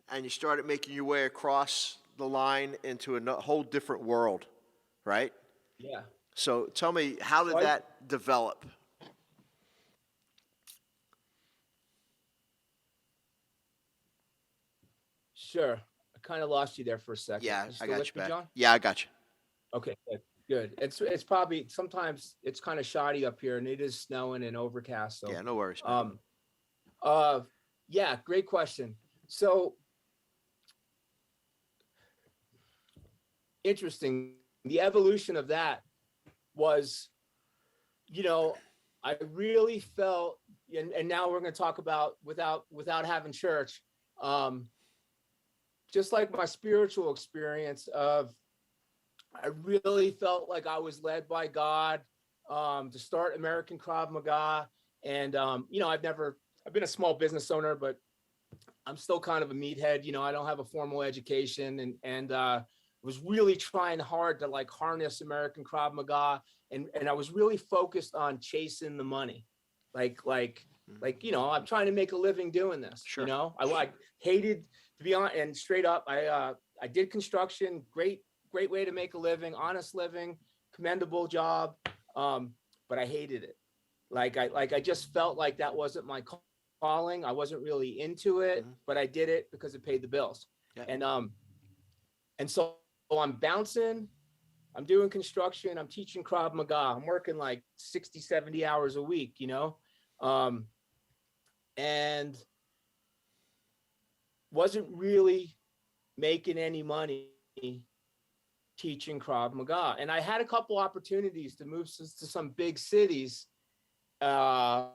and you started making your way across the line into a whole different world, right? Yeah. So tell me, how did that develop? Sure. I kind of lost you there for a second. Yeah, I got you back. John? Yeah, I got you. Okay, good. It's probably, sometimes it's kind of shoddy up here, and it is snowing and overcast. So yeah, no worries. Yeah, great question. So interesting. The evolution of that was, you know, I really felt, and now we're going to talk about without having church, just like my spiritual experience of, I really felt like I was led by God to start American Krav Maga. And, you know, I've been a small business owner, but I'm still kind of a meathead. You know, I don't have a formal education, and was really trying hard to like harness American Krav Maga. And I was really focused on chasing the money. Like, you know, I'm trying to make a living doing this. Sure. You know, I hated, to be honest, and straight up, I did construction, great way to make a living, honest living, commendable job. But I hated it. I just felt like that wasn't my calling. I wasn't really into it, but I did it because it paid the bills. Yeah. And so I'm bouncing, I'm doing construction, I'm teaching Krav Maga. I'm working like 60, 70 hours a week, you know? And wasn't really making any money teaching Krav Maga. And I had a couple opportunities to move to some big cities where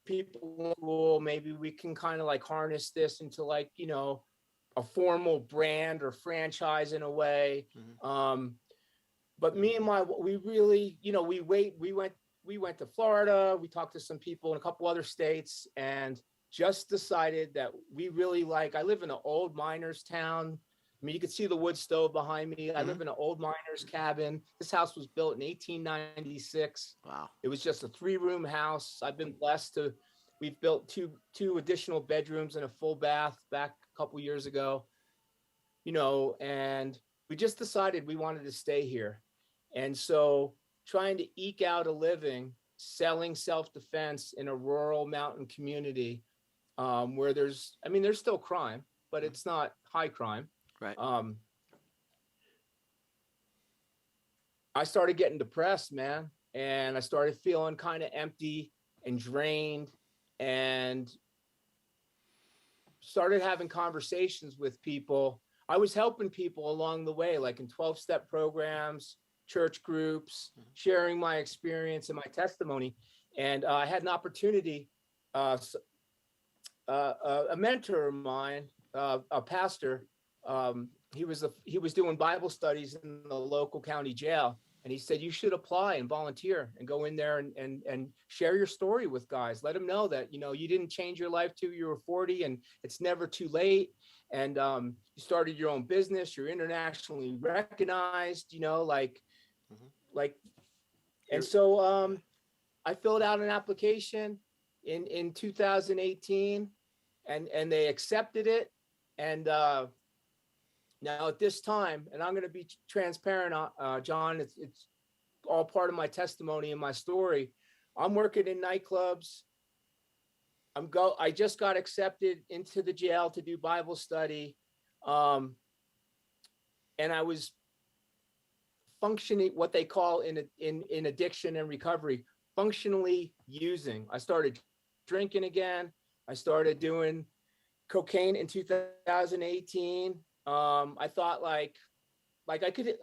people, well, maybe we can kind of like harness this into like, you know, a formal brand or franchise in a way. But me and we really, you know, we went to Florida, we talked to some people in a couple other states, and just decided that we really I live in an old miners town. I mean, you can see the wood stove behind me. I live in an old miners cabin. This house was built in 1896. Wow. It was just a 3-room house. I've been blessed we've built two additional bedrooms and a full bath back a couple years ago, you know, and we just decided we wanted to stay here. And so trying to eke out a living, selling self-defense in a rural mountain community where there's still crime, but it's not high crime. Right. I started getting depressed, man. And I started feeling kind of empty and drained, and started having conversations with people. I was helping people along the way, like in 12-step programs, church groups, sharing my experience and my testimony. And I had an opportunity, a mentor of mine, a pastor, he was doing Bible studies in the local county jail. And he said, you should apply and volunteer and go in there and share your story with guys. Let them know that, you know, you didn't change your life till you were 40 and it's never too late. And you started your own business. You're internationally recognized, you know, and so I filled out an application in 2018 and they accepted it. And now at this time, and I'm going to be transparent, John, it's all part of my testimony and my story. I'm working in nightclubs. I just got accepted into the jail to do Bible study. And I was functioning, what they call in addiction and recovery, functionally using. I started drinking again. I started doing cocaine in 2018. I thought like I could,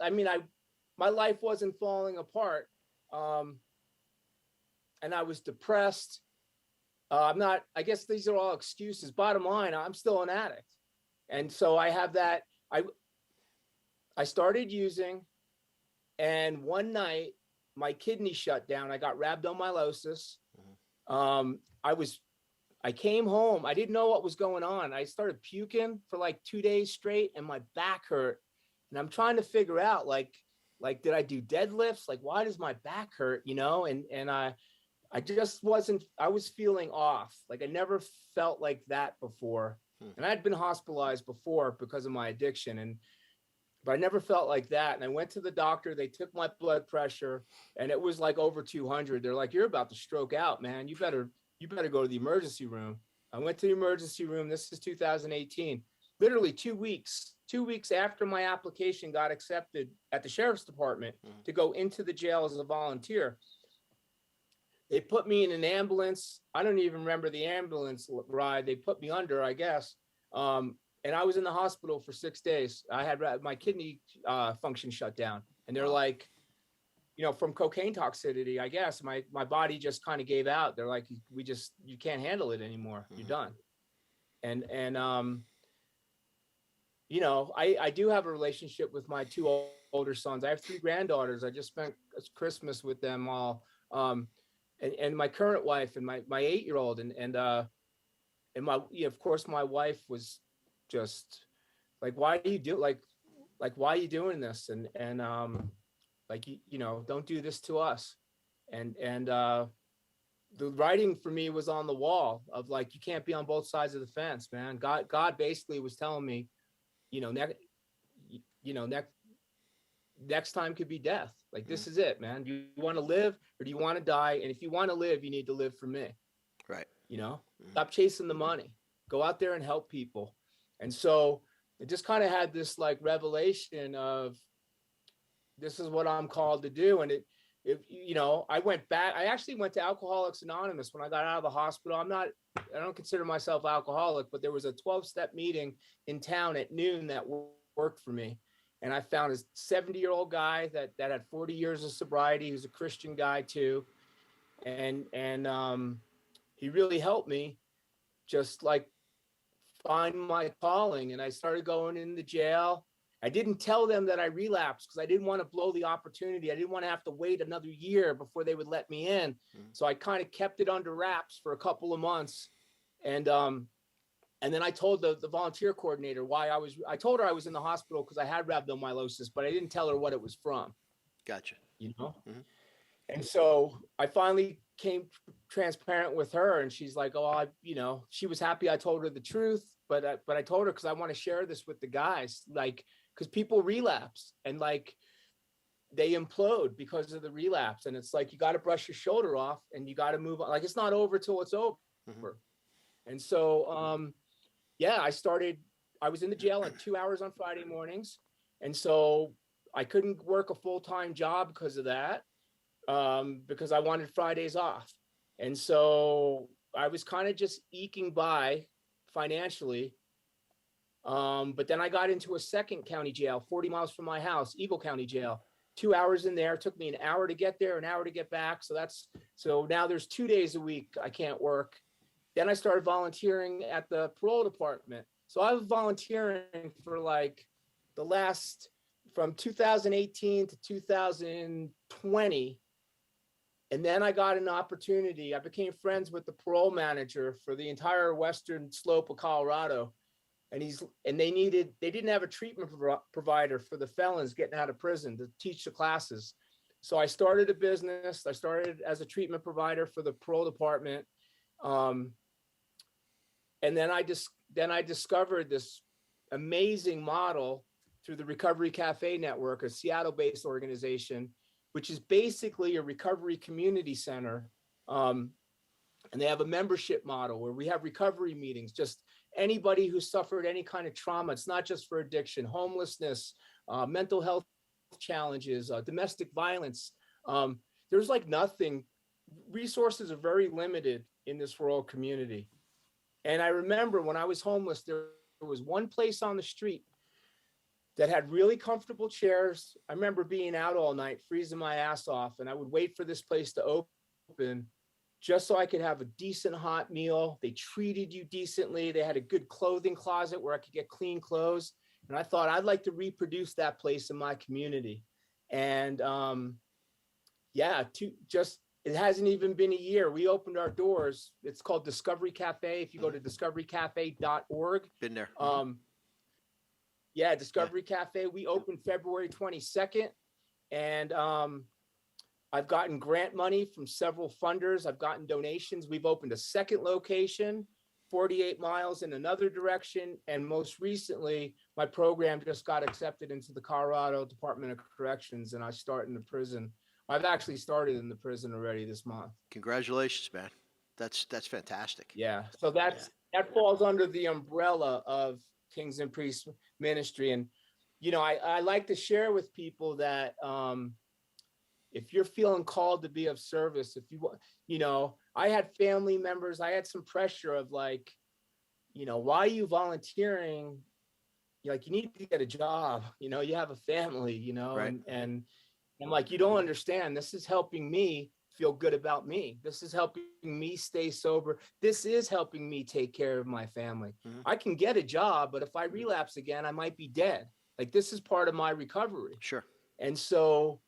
my life wasn't falling apart. And I was depressed. I guess these are all excuses. Bottom line, I'm still an addict. And so I have that, I started using, and one night my kidney shut down. I got rhabdomyolysis. I came home. I didn't know what was going on. I started puking for like 2 days straight and my back hurt. And I'm trying to figure out like, did I do deadlifts? Like, why does my back hurt? You know? And I just I was feeling off. Like I never felt like that before. And I'd been hospitalized before because of my addiction. But I never felt like that. And I went to the doctor, they took my blood pressure and it was like over 200. They're like, you're about to stroke out, man. You better go to the emergency room. I went to the emergency room. This is 2018, literally 2 weeks after my application got accepted at the sheriff's department to go into the jail as a volunteer. They put me in an ambulance. I don't even remember the ambulance ride. They put me under, I guess. And I was in the hospital for 6 days. I had my kidney function shut down. And they're like, you know, from cocaine toxicity, I guess my body just kind of gave out. They're like, you can't handle it anymore. You're done. And you know, I do have a relationship with my 2 older sons. I have 3 granddaughters. I just spent Christmas with them all. And my current wife and my 8-year-old and my, of course, my wife was just like, why do you do why are you doing this? And like, you know, don't do this to us. And the writing for me was on the wall of like, you can't be on both sides of the fence, man. God basically was telling me, next time could be death. Like, this is it, man. Do you want to live or do you want to die? And if you want to live, you need to live for me. Right. Stop chasing the money, go out there and help people. And so it just kind of had this like revelation of, this is what I'm called to do. And I went back, I actually went to Alcoholics Anonymous when I got out of the hospital. I don't consider myself alcoholic, but there was a 12-step meeting in town at noon that worked for me. And I found a 70-year-old guy that had 40 years of sobriety. He's a Christian guy too. And he really helped me just like find my calling. And I started going into jail. I didn't tell them that I relapsed because I didn't want to blow the opportunity. I didn't want to have to wait another year before they would let me in. So I kind of kept it under wraps for a couple of months. And then I told the volunteer coordinator I told her I was in the hospital because I had rhabdomyolysis, but I didn't tell her what it was from. Gotcha. And so I finally came transparent with her, and she's like, she was happy I told her the truth, but I told her because I want to share this with the guys, like, because people relapse and like they implode because of the relapse. And it's like, you got to brush your shoulder off and you got to move on. Like, it's not over till it's over. And so, I was in the jail on 2 hours on Friday mornings. And so I couldn't work a full-time job because of that, because I wanted Fridays off. And so I was kind of just eking by financially. But then I got into a second county jail, 40 miles from my house, Eagle County Jail, 2 hours in there. It took me an hour to get there, an hour to get back. So now there's 2 days a week I can't work. Then I started volunteering at the parole department. So I was volunteering for like from 2018 to 2020. And then I got an opportunity. I became friends with the parole manager for the entire western slope of Colorado. And they didn't have a treatment provider for the felons getting out of prison to teach the classes. So I started a business. I started as a treatment provider for the parole department. And then I discovered this amazing model through the Recovery Cafe Network, a Seattle-based organization, which is basically a recovery community center. And they have a membership model where we have recovery meetings, just anybody who suffered any kind of trauma. It's not just for addiction, homelessness, mental health challenges, domestic violence. There's like nothing. Resources are very limited in this rural community. And I remember when I was homeless, there was one place on the street that had really comfortable chairs. I remember being out all night, freezing my ass off, and I would wait for this place to open just so I could have a decent hot meal. They treated you decently. They had a good clothing closet where I could get clean clothes. And I thought I'd like to reproduce that place in my community. And it hasn't even been a year. We opened our doors. It's called Discovery Cafe. If you go to discoverycafe.org. Been there. Discovery Cafe. We opened February 22nd. And I've gotten grant money from several funders. I've gotten donations. We've opened a second location, 48 miles in another direction. And most recently, my program just got accepted into the Colorado Department of Corrections, and I start in the prison. I've actually started in the prison already this month. Congratulations, man. That's fantastic. Yeah. So that falls under the umbrella of Kings and Priests Ministry. And, I like to share with people that if you're feeling called to be of service, if you want, I had family members, I had some pressure of like, why are you volunteering? You need to get a job, you have a family, Right. and I'm like, you don't understand. This is helping me feel good about me. This is helping me stay sober. This is helping me take care of my family. I can get a job, but if I relapse again, I might be dead. Like, this is part of my recovery. Sure. And so,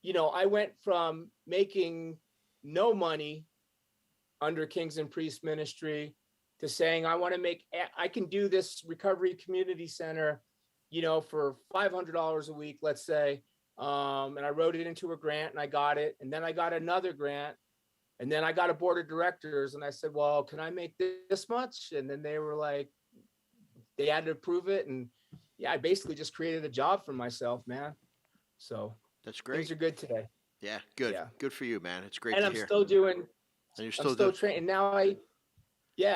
I went from making no money under Kings and Priests Ministry to saying, I can do this recovery community center, for $500 a week, let's say. And I wrote it into a grant and I got it. And then I got another grant. And then I got a board of directors and I said, well, can I make this much? And then they were like, they had to approve it. And yeah, I basically just created a job for myself, man. So That's things great. are good today. Yeah, good. Yeah. Good for you, man. It's great And to I'm hear. still doing, And you're I'm still still doing. training. Now I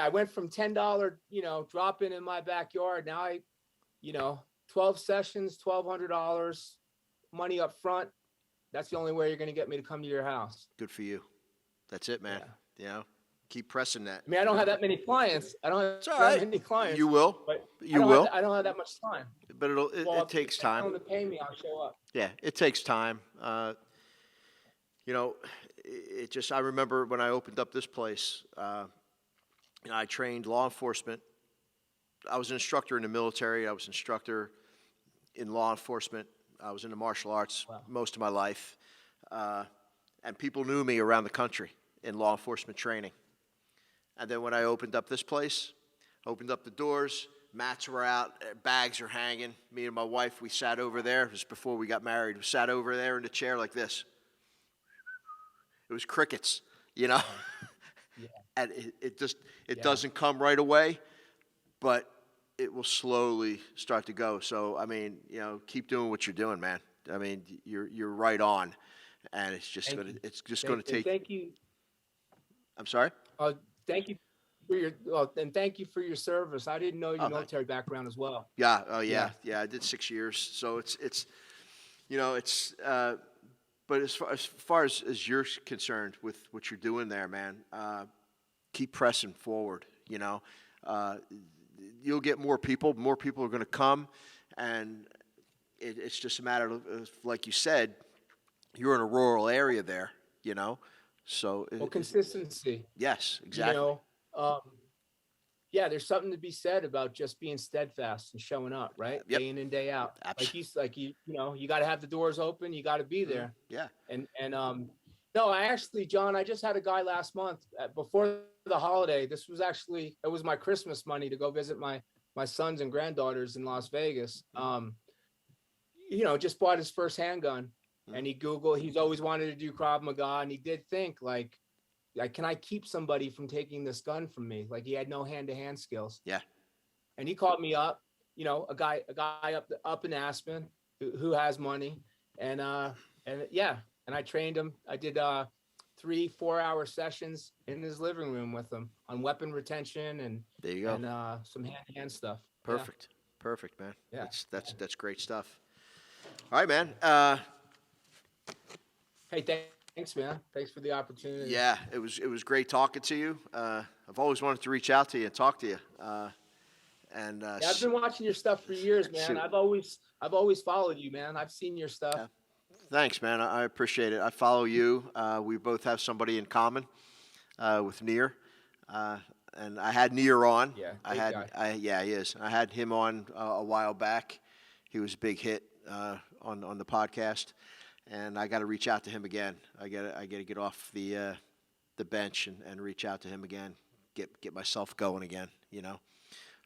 went from $10, drop in my backyard. Now 12 sessions, $1,200, money up front. That's the only way you're going to get me to come to your house. Good for you. That's it, man. Yeah. You know, keep pressing that. I mean, I don't have that many clients. I don't have It's all that right. many clients. You will. But You will. I don't have that much time. But Well, it takes if you time. want to pay me, I'll show up. Yeah, it takes time. It just, I remember when I opened up this place, I trained law enforcement. I was an instructor in the military. I was an instructor in law enforcement. I was in the martial arts most of my life. And people knew me around the country in law enforcement training. And then when I opened up this place, opened up the doors, mats were out, bags are hanging. Me and my wife, we sat over there. It was before we got married. We sat over there in the chair like this. It was crickets, Yeah. And it doesn't come right away, but it will slowly start to go. So, I mean, keep doing what you're doing, man. I mean, you're right on, and it's just going to take. Thank you. I'm sorry? Thank you thank you for your service. I didn't know your military background as well. Yeah. Oh, yeah. I did 6 years. So but as far as you're concerned with what you're doing there, man, keep pressing forward. You'll get more people. More people are going to come, and it's just a matter of, like you said, you're in a rural area there. So Consistency. Yes, exactly. There's something to be said about just being steadfast and showing up, right? Yep. Day in and day out. Absolutely. You got to have the doors open. You got to be there. Yeah. No, John, I just had a guy last month before the holiday. It was my Christmas money to go visit my sons and granddaughters in Las Vegas. Just bought his first handgun, and he's always wanted to do Krav Maga, and he did think like, can I keep somebody from taking this gun from me? Like, he had no hand-to-hand skills. Yeah. And he called me up, a guy up in Aspen who has money, and I trained him. I did 3-4 hour sessions in his living room with him on weapon retention and there you go. And some hand-to-hand stuff. Perfect. Perfect, man. Yeah. That's great stuff. All right, man. Hey, thanks, man. Thanks for the opportunity. Yeah, it was great talking to you. I've always wanted to reach out to you and talk to you. I've been watching your stuff for years, man. I've always followed you, man. I've seen your stuff. Yeah. Thanks, man. I appreciate it. I follow you. We both have somebody in common with Neer, and I had Neer on. Yeah, he is. I had him on a while back. He was a big hit on the podcast. And I got to reach out to him again. I got to get off the bench and reach out to him again. Get myself going again.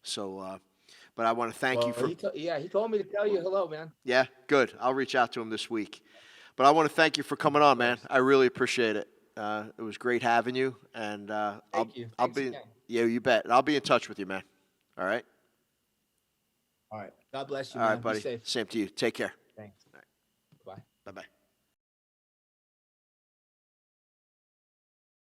So, but I want to thank you for. He told me to tell you hello, man. Yeah, good. I'll reach out to him this week. But I want to thank you for coming on, man. I really appreciate it. It was great having you. And thank you. Yeah, you bet. And I'll be in touch with you, man. All right. All right. God bless you. All man. right, buddy. Be safe. Same to you. Take care. Thanks.